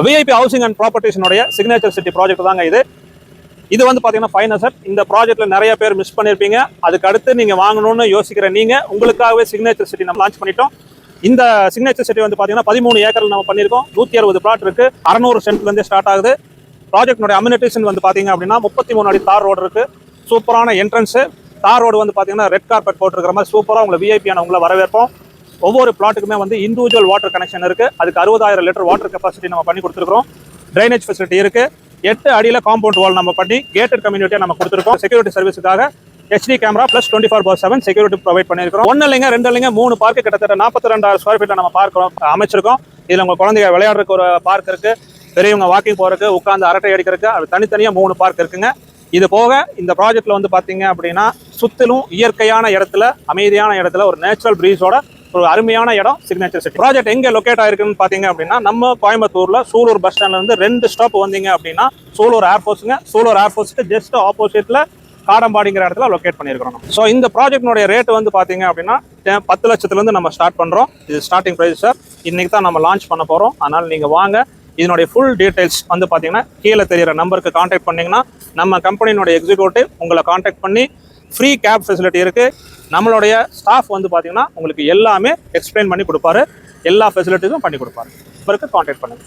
VIP housing and ப்ராப்பர்ட்டிஸினுடைய signature city project தாங்க இது வந்து பார்த்தீங்கன்னா ஃபைன் அசெட். இந்த ப்ராஜெக்ட்ல நிறைய பேர் மிஸ் பண்ணியிருப்பீங்க. அதுக்கு அடுத்து நீங்கள் வாங்கணும்னு யோசிக்கிற நீங்கள் உங்களுக்காகவே சிக்னேச்சர் சிட்டி நம்ம லான்ச் பண்ணிட்டோம். இந்த சிக்னேச்சர் சிட்டி வந்து பார்த்தீங்கன்னா 13 ஏக்கர் நம்ம பண்ணியிருக்கோம். 160 பிளாட் இருக்கு. 600 சென்ட்லேருந்து ஸ்டார்ட் ஆகுது. ப்ராஜெக்ட்னுடைய அம்யூனிட்டிஸ் வந்து பார்த்தீங்க அப்படின்னா 33 அடி தார் ரோடு இருக்கு. சூப்பரான என்ட்ரன்ஸ். தார் ரோடு வந்து பார்த்தீங்கன்னா ரெட் கார்பெட் போட்டுருக்கிற மாதிரி சூப்பராக உங்களை விஐபியான உங்களை வரவேற்போம். ஒவ்வொரு பிளாட்டுக்குமே வந்து இண்டிவிஜுவல் வாட்டர் கனெக்ஷன் இருக்கு. அதுக்கு 60,000 லிட்டர் வாட்டர் கெப்பாசிட்டி நம்ம பண்ணி கொடுத்துருக்கோம். ட்ரைனேஜ் ஃபெசிலிட்டி இருக்கு. 8 அடியில் காம்பவுண்ட் வால் நம்ம பண்ணி கேட்டட் கம்யூனிட்டியை நம்ம கொடுத்துருக்கோம். செக்யூரிட்டி சர்வீஸுக்காக HD camera plus 24/7 security provide பண்ணியிருக்கோம். 1 இல்லைங்க 2 இல்லைங்க 3 பார்க்கு கிட்டத்தட்ட 42,000 ஸ்கொயர் ஃபீட்டில் நம்ம பார்க் அமைச்சிருக்கோம். இதில் உங்கள் குழந்தைங்க விளையாடுறதுக்கு ஒரு பார்க் இருக்கு. பெரியவங்க வாக்கிங் போறதுக்கு, உட்காந்து அரட்டை அடிக்கிறதுக்கு அது தனித்தனியாக 3 பார்க் இருக்குங்க. இது போக இந்த ப்ராஜெக்ட்ல வந்து பார்த்தீங்க அப்படின்னா சுத்திலும் இயற்கையான இடத்துல, அமைதியான இடத்துல ஒரு நேச்சுரல் பிரீஸோட ஒரு அருமையான இடம் சிக்னேச்சர் சிட்டி. ப்ராஜெக்ட் எங்க லொக்கேட் ஆயிருக்குன்னு பாத்தீங்க அப்படின்னா நம்ம கோயம்புத்தூர்ல சூலூர் பஸ் ஸ்டாண்ட்ல இருந்து 2 ஸ்டாப் வந்தீங்க அப்படின்னா சூலூர் ஏர்போர்ட்ஸுங்க. சூலூர் ஏர்போர்ட்ஸ்க்கு ஜஸ்ட் ஆப்போசிட்ல காடம்பாடிங்கிற இடத்துல லொக்கேட் பண்ணியிருக்கிறோம். ஸோ இந்த ப்ராஜெக்ட்னுடைய ரேட் வந்து பாத்தீங்க அப்படின்னா 10 லட்சத்துலேருந்து நம்ம ஸ்டார்ட் பண்றோம். இது ஸ்டார்டிங் ப்ரைஸ் சார். இன்னைக்கு தான் நம்ம லான்ச் பண்ண போறோம். அதனால நீங்க வாங்க. இதனுடைய ஃபுல் டீடைல்ஸ் வந்து பாத்தீங்கன்னா கீழே தெரியிற நம்பருக்கு கான்டாக்ட் பண்ணீங்கன்னா நம்ம கம்பெனியினுடைய எக்ஸிக்யூட்டிவ் உங்களை கான்டாக்ட் பண்ணி ஃப்ரீ கேப் ஃபெசிலிட்டி இருக்கு. நம்மளுடைய ஸ்டாஃப் வந்து பார்த்தீங்கன்னா உங்களுக்கு எல்லாமே எக்ஸ்பிளைன் பண்ணி கொடுப்பாரு. எல்லா ஃபெசிலிட்டிஸும் பண்ணி கொடுப்பாரு. இவருக்கு கான்டாக்ட் பண்ணுங்க.